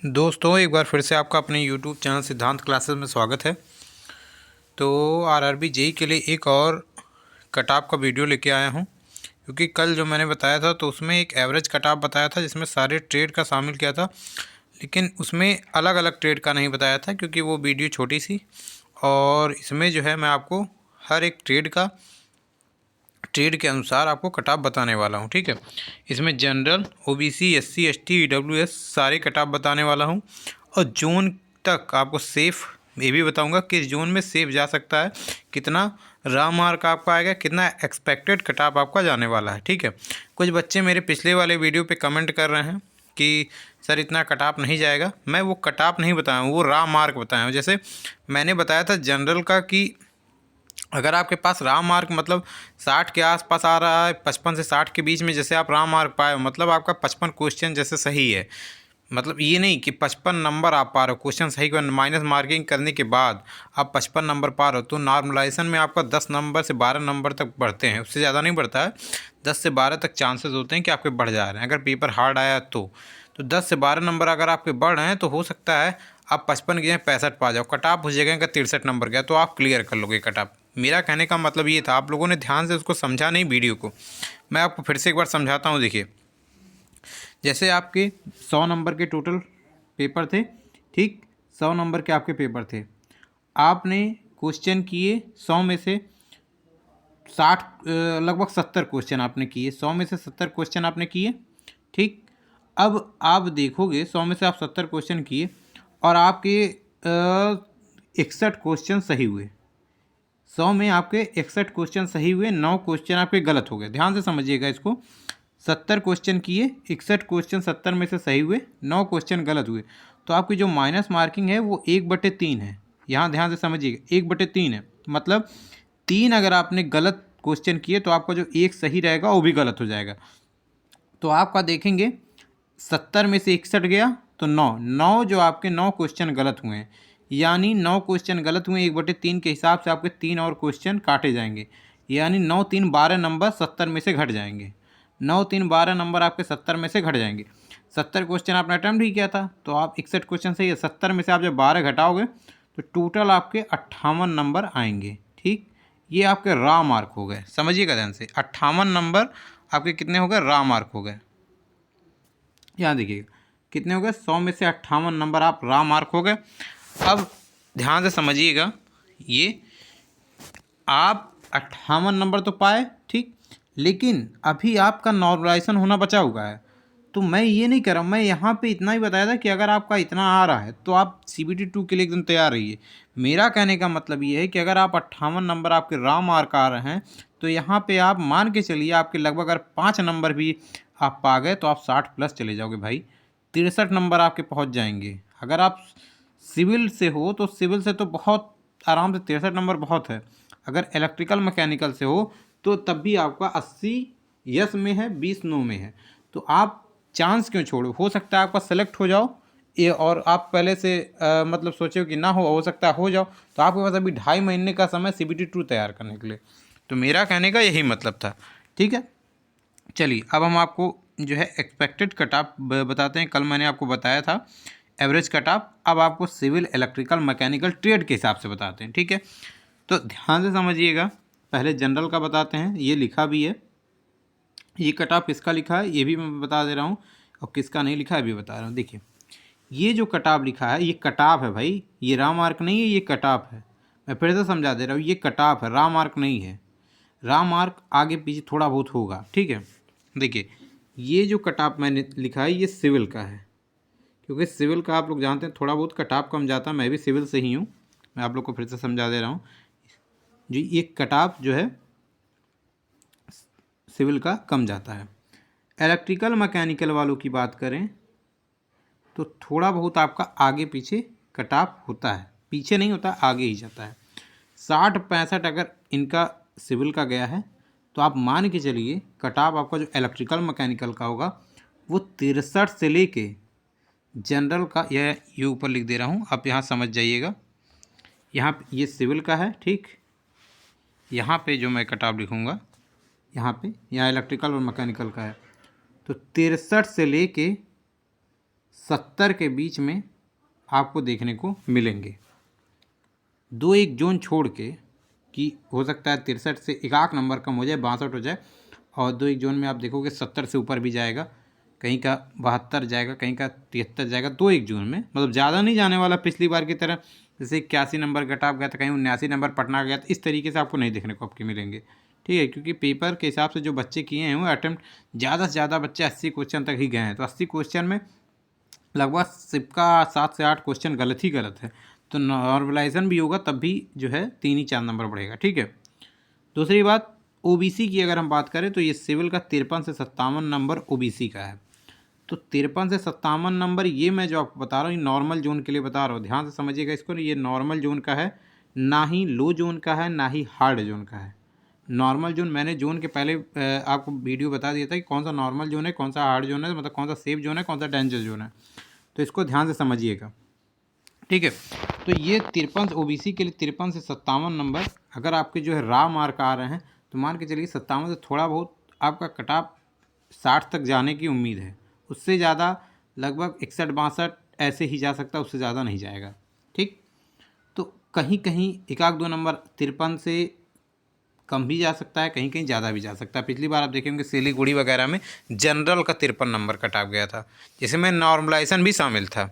दोस्तों, एक बार फिर से आपका अपने YouTube चैनल सिद्धांत क्लासेस में स्वागत है। तो आरआरबी जेई के लिए एक और कट ऑफ का वीडियो लेके आया हूं, क्योंकि कल जो मैंने बताया था तो उसमें एक एवरेज कट ऑफ बताया था जिसमें सारे ट्रेड का शामिल किया था, लेकिन उसमें अलग अलग ट्रेड का नहीं बताया था क्योंकि वो वीडियो छोटी सी। और इसमें जो है मैं आपको हर एक ट्रेड के अनुसार आपको कट ऑफ बताने वाला हूं। ठीक है, इसमें general, OBC, SC, ST, EWS सारे कट ऑफ बताने वाला हूं, और जोन तक आपको सेफ़ ये भी बताऊंगा किस जोन में सेफ जा सकता है, कितना रा मार्क आपका आएगा, कितना एक्सपेक्टेड कट ऑफ आपका जाने वाला है। ठीक है, कुछ बच्चे मेरे पिछले वाले वीडियो पे कमेंट कर रहे हैं कि सर इतना कट ऑफ नहीं जाएगा। मैं वो कट ऑफ नहीं बताया हूँ, वो रा मार्क बताया हूँ। जैसे मैंने बताया था जनरल का कि अगर आपके पास राम मार्क मतलब 60 के आसपास आ रहा है, 55 से 60 के बीच में जैसे आप राम मार्क पाए, मतलब आपका 55 क्वेश्चन जैसे सही है। मतलब ये नहीं कि 55 नंबर आप पा रहे हो, क्वेश्चन सही कर माइनस मार्किंग करने के बाद आप 55 नंबर पा रहे हो, तो नॉर्मलाइजेशन में आपका 10 नंबर से 12 नंबर तक बढ़ते हैं, उससे ज़्यादा नहीं बढ़ता है। 10 से 12 तक चांसेस होते हैं कि आपके बढ़ जा रहे हैं, अगर पेपर हार्ड आया तो 10 से 12 नंबर अगर आपके बढ़ रहे हैं तो हो सकता है आप 55 के 65 पा जाओ। कट ऑफ हो जाएगा इनका 63 नंबर का, तो आप क्लियर कर लोगे कट ऑफ। मेरा कहने का मतलब ये था, आप लोगों ने ध्यान से उसको समझा नहीं वीडियो को। मैं आपको फिर से एक बार समझाता हूँ। देखिए, जैसे आपके 100 नंबर के टोटल पेपर थे, ठीक, 100 नंबर के आपके पेपर थे। आपने क्वेश्चन किए 100 में से 60, लगभग 70 क्वेश्चन आपने किए, 100 में से 70 क्वेश्चन आपने किए। ठीक, अब आप देखोगे 100 में से आप 70 क्वेश्चन किए और आपके 61 क्वेश्चन सही हुए। 100 में आपके 61 क्वेश्चन सही हुए, 9 क्वेश्चन आपके गलत हो गए। ध्यान से समझिएगा इसको। 70 क्वेश्चन किए, 61 क्वेश्चन 70 में से सही हुए, 9 क्वेश्चन गलत हुए, तो आपकी जो माइनस मार्किंग है वो 1/3 है। यहाँ ध्यान से समझिएगा, 1/3 है। मतलब 3 अगर आपने गलत क्वेश्चन किए तो आपका जो एक सही रहेगा वो भी गलत हो जाएगा। तो आपका देखेंगे 70 में से 61 गया तो 9 जो आपके 9 क्वेश्चन गलत हुए हैं, यानी 9 क्वेश्चन गलत हुए, 1/3 के हिसाब से आपके 3 और क्वेश्चन काटे जाएंगे, यानी 9 3 12 नंबर 70 में से घट जाएंगे। 9 3 12 नंबर आपके 70 में से घट जाएंगे। 70 क्वेश्चन आपने अटैम्प्ट ही किया था तो आप 61 क्वेश्चन सही है, 70 में से आप जब 12 घटाओगे तो टोटल आपके 58 नंबर आएंगे। ठीक, ये आपके रा मार्क हो गए। समझिएगा ध्यान से, 58 नंबर आपके कितने हो गए, रा मार्क हो गए। यहाँ देखिएगा कितने हो गए, 100 में से 58 नंबर आप रा मार्क हो गए। अब ध्यान से समझिएगा, ये आप 58 नंबर तो पाए, ठीक, लेकिन अभी आपका नॉर्मलाइजेशन होना बचा हुआ है। तो मैं ये नहीं कर रहा हूँ, मैं यहाँ पे इतना ही बताया था कि अगर आपका इतना आ रहा है तो आप CBT 2 के लिए एकदम तैयार रहिए। मेरा कहने का मतलब ये है कि अगर आप 58 नंबर आपके रा मार्क आ रहे हैं तो यहाँ पे आप मान के चलिए आपके लगभग अगर 5 नंबर भी आप पा गए तो आप 60 प्लस चले जाओगे भाई। 63 नंबर आपके पहुँच जाएंगे। अगर आप सिविल से हो तो सिविल से तो बहुत आराम से 63 नंबर बहुत है। अगर इलेक्ट्रिकल मैकेनिकल से हो तो तब भी आपका 80 यस में है, 20 नो में है। तो आप चांस क्यों छोड़ो, हो सकता है आपका सेलेक्ट हो जाओ ये, और आप पहले से मतलब सोचे कि ना हो सकता है हो जाओ, तो आपके पास अभी 2.5 महीने का समय CBT 2 तैयार करने के लिए। तो मेरा कहने का यही मतलब था। ठीक है, चलिए अब हम आपको जो है एक्सपेक्टेड कट ऑफ बताते हैं। कल मैंने आपको बताया था एवरेज कट ऑफ, अब आपको सिविल, इलेक्ट्रिकल, मैकेनिकल, ट्रेड के हिसाब से बताते हैं। ठीक है, तो ध्यान से समझिएगा। पहले जनरल का बताते हैं, ये लिखा भी है, ये कट ऑफ किसका लिखा है ये भी मैं बता दे रहा हूँ, और किसका नहीं लिखा है भी बता रहा हूँ। देखिए, ये जो कट ऑफ लिखा है ये कट ऑफ है भाई, ये रा मार्क नहीं है, ये कट ऑफ है। मैं फिर से समझा दे रहा हूँ, ये कट ऑफ है, रा मार्क नहीं है। रा मार्क आगे पीछे थोड़ा बहुत होगा। ठीक है, देखिए ये जो कट ऑफ मैंने लिखा है ये सिविल का है, क्योंकि सिविल का आप लोग जानते हैं थोड़ा बहुत कट ऑफ कम जाता है। मैं भी सिविल से ही हूँ, मैं आप लोग को फिर से समझा दे रहा हूँ। जी, ये कट ऑफ जो है सिविल का कम जाता है। इलेक्ट्रिकल मैकेनिकल वालों की बात करें तो थोड़ा बहुत आपका आगे पीछे कट ऑफ होता है, पीछे नहीं होता, आगे ही जाता है। 60-65 अगर इनका सिविल का गया है तो आप मान के चलिए कट ऑफ आपका जो इलेक्ट्रिकल मैकेनिकल का होगा वो 63 से लेके जनरल का, यह ये ऊपर लिख दे रहा हूँ, आप यहाँ समझ जाइएगा। यहाँ ये सिविल का है, ठीक, यहाँ पे जो मैं कट ऑफ लिखूँगा यहाँ पे, यहाँ इलेक्ट्रिकल और मैकेनिकल का है, तो 63 से लेके 70 के बीच में आपको देखने को मिलेंगे। 2-1 जोन छोड़ के कि हो सकता है 63 से एक आध नंबर कम हो जाए, 62 हो जाए, और 2-1 जोन में आप देखोगे 70 से ऊपर भी जाएगा, कहीं का 72 जाएगा, कहीं का 73 जाएगा 2-1 जोन में, मतलब ज़्यादा नहीं जाने वाला पिछली बार की तरह, जैसे 81 नंबर कटाप गया था, कहीं 79 नंबर पटना गया था, इस तरीके से आपको नहीं देखने को आपके मिलेंगे। ठीक है, क्योंकि पेपर के हिसाब से जो बच्चे किए हैं वो अटैम्प्ट ज़्यादा से ज़्यादा बच्चे 80 क्वेश्चन तक ही गए हैं, तो 80 क्वेश्चन में लगभग सबका 7 से 8 क्वेश्चन गलत ही गलत है, तो नॉर्मलाइजेशन भी होगा तब भी जो है 3 ही 4 नंबर बढ़ेगा। ठीक है, दूसरी बात ओबीसी की अगर हम बात करें तो ये सिविल का 53 से 57 नंबर ओबीसी का है। तो 53 से 57 नंबर ये मैं जो आपको बता रहा हूँ ये नॉर्मल जोन के लिए बता रहा हूँ, ध्यान से समझिएगा इसको। ये नॉर्मल जोन का है, ना ही लो जोन का है, ना ही हार्ड जोन का है। नॉर्मल जोन मैंने जोन के पहले आपको वीडियो बता दिया था कि कौन सा नॉर्मल जोन है, कौन सा हार्ड जोन है, मतलब कौन सा सेफ जोन है, कौन सा डेंजर जोन है, तो इसको ध्यान से समझिएगा। ठीक है, तो ये 53 ओबीसी के लिए 53 से 57 नंबर अगर आपके जो है रा मार्क आ रहे हैं तो मान के चलिए 57 से थोड़ा बहुत आपका कटाप 60 तक जाने की उम्मीद है, उससे ज़्यादा लगभग 61-62 ऐसे ही जा सकता है, उससे ज़्यादा नहीं जाएगा। ठीक, तो कहीं कहीं एक आध 2 नंबर 53 से कम भी जा सकता है, कहीं कहीं ज़्यादा भी जा सकता है। पिछली बार आप देखेंगे सिलीगुड़ी वगैरह में जनरल का 53 नंबर कटाप गया था, जिसमें नॉर्मलाइजेशन भी शामिल था।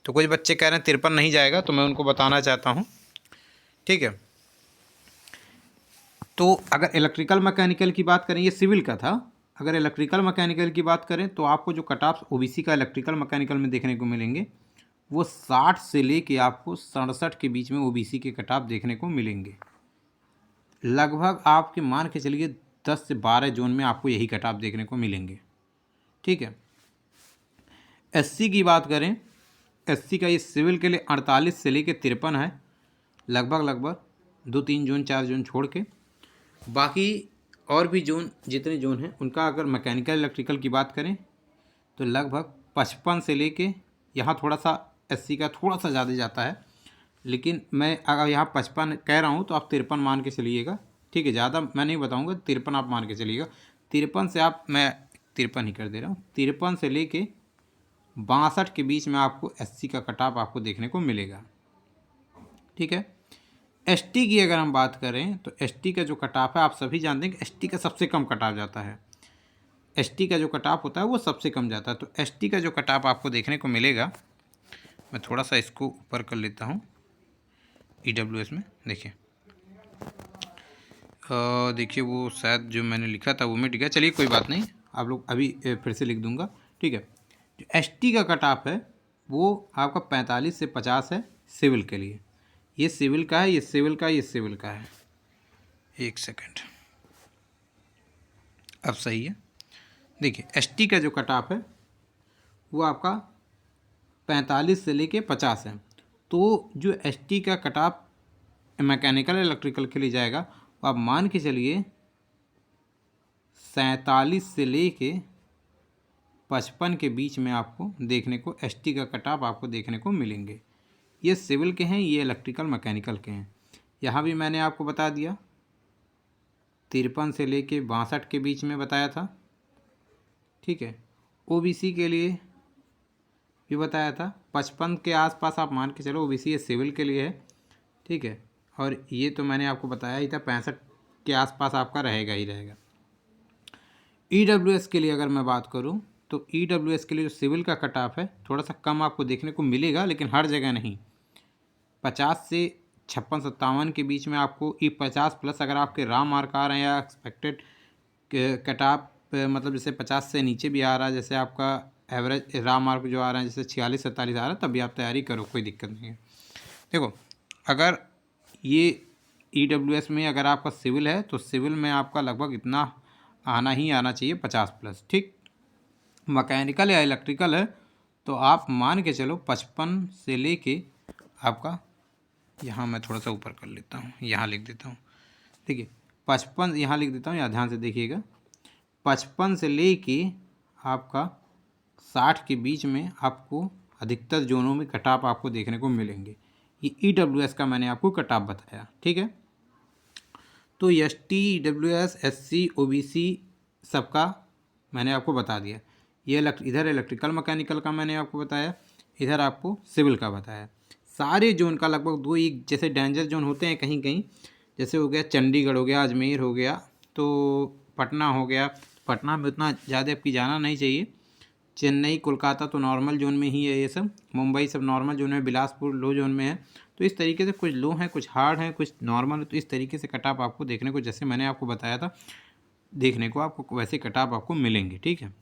तो कुछ बच्चे कह रहे हैं 53 नहीं जाएगा, तो मैं उनको बताना चाहता हूँ। ठीक है, तो अगर इलेक्ट्रिकल मैकेनिकल की बात करें, ये सिविल का था, अगर इलेक्ट्रिकल मैकेनिकल की बात करें तो आपको जो कट ऑफ ओबीसी का इलेक्ट्रिकल मैकेनिकल में देखने को मिलेंगे वो 60 से लेके आपको 67 के बीच में ओबीसी के कट ऑफ देखने को मिलेंगे। लगभग आपके मान के चलिए 10 से 12 जोन में आपको यही कट ऑफ देखने को मिलेंगे। ठीक है, एससी की बात करें, एससी का ये सिविल के लिए 48 से लेके 53 है, लगभग 2-3 जोन 4 जोन छोड़ के। बाकी और भी जोन जितने जोन हैं उनका अगर मैकेनिकल इलेक्ट्रिकल की बात करें तो लगभग 55 से लेके यहाँ थोड़ा सा एससी का थोड़ा सा ज़्यादा जाता है, लेकिन मैं अगर यहाँ 55 कह रहा हूँ तो आप 53 मान के चलिएगा। ठीक है, ज़्यादा मैं नहीं बताऊँगा, 53 आप मान के चलिएगा। 53 से आप, मैं 53 ही कर दे रहा हूँ, 53 से लेके 62 के बीच में आपको एससी का कटाप आपको देखने को मिलेगा। ठीक है, एसटी की अगर हम बात करें तो एसटी का जो कटाप है आप सभी जानते हैं कि एसटी का सबसे कम कटाप जाता है, एसटी का जो कटाप होता है वो सबसे कम जाता है। तो एसटी का जो कटाप आपको देखने को मिलेगा, मैं थोड़ा सा इसको ऊपर कर लेता हूँ ईडब्ल्यूएस में। देखिए देखिए वो शायद जो मैंने लिखा था वो मिट गया, चलिए कोई बात नहीं, आप लोग अभी फिर से लिख दूंगा। ठीक है, जो एसटी का कटाप है वो आपका 45 से 50 है सिविल के लिए। ये सिविल का है, ये सिविल का है, ये सिविल का है। एक सेकंड, अब सही है। देखिए एसटी का जो कटाप है वो आपका 45 से लेके 50 है। तो जो एसटी का कटाप मैकेनिकल इलेक्ट्रिकल के लिए जाएगा वो आप मान के चलिए 47 से लेके 55 के बीच में आपको देखने को एसटी का कटाप आपको देखने को मिलेंगे। ये सिविल के हैं, ये इलेक्ट्रिकल मैकेनिकल के हैं। यहाँ भी मैंने आपको बता दिया 53 से लेके 62 के बीच में बताया था। ठीक है, ओबीसी के लिए भी बताया था 55 के आसपास आप मान के चलो, ओबीसी ये सिविल के लिए है। ठीक है, और ये तो मैंने आपको बताया ही था 65 के आसपास आपका रहेगा ही रहेगा। ईडब्ल्यूएस के लिए अगर मैं बात करूँ तो ईडब्ल्यूएस के लिए जो सिविल का कट ऑफ है थोड़ा सा कम आपको देखने को मिलेगा, लेकिन हर जगह नहीं। 50 से 56-57 के बीच में आपको 50 प्लस अगर आपके रा मार्क आ रहे हैं या एक्सपेक्टेड कट ऑफ मतलब जैसे 50 से नीचे भी आ रहा है, जैसे आपका एवरेज रा मार्क जो आ रहा है जैसे 46-47 आ रहा है, तब भी आप तैयारी करो, कोई दिक्कत नहीं है। देखो अगर ये ईडब्ल्यूएस में अगर आपका सिविल है तो सिविल में आपका लगभग इतना आना ही आना चाहिए 50 प्लस। ठीक, मैकेनिकल या इलेक्ट्रिकल है तो आप मान के चलो 55 से लेके आपका, यहाँ मैं थोड़ा सा ऊपर कर लेता हूँ, यहाँ लिख देता हूँ। देखिए 55 यहाँ लिख देता हूँ, यहाँ ध्यान से देखिएगा, 55 से लेके आपका 60 के बीच में आपको अधिकतर जोनों में कटाप आपको देखने को मिलेंगे। ये ईडब्ल्यूएस का मैंने आपको कटाप बताया। ठीक है, तो एसटी, ईडब्ल्यूएस, एससी, ओबीसी सबका मैंने आपको बता दिया। ये इधर इलेक्ट्रिकल मैकेनिकल का मैंने आपको बताया, इधर आपको सिविल का बताया। सारे जोन का लगभग दो एक जैसे डेंजर जोन होते हैं कहीं कहीं, जैसे हो गया चंडीगढ़ हो गया, अजमेर हो गया, तो पटना हो गया। पटना में उतना ज़्यादा आपकी जाना नहीं चाहिए। चेन्नई कोलकाता तो नॉर्मल जोन में ही है, ये सब मुंबई सब नॉर्मल जोन में, बिलासपुर लो जोन में है। तो इस तरीके से कुछ लो हैं, कुछ हार्ड हैं, कुछ नॉर्मल है। तो इस तरीके से कट ऑफ आपको देखने को, जैसे मैंने आपको बताया था देखने को, आपको वैसे कट ऑफ आपको मिलेंगे। ठीक है।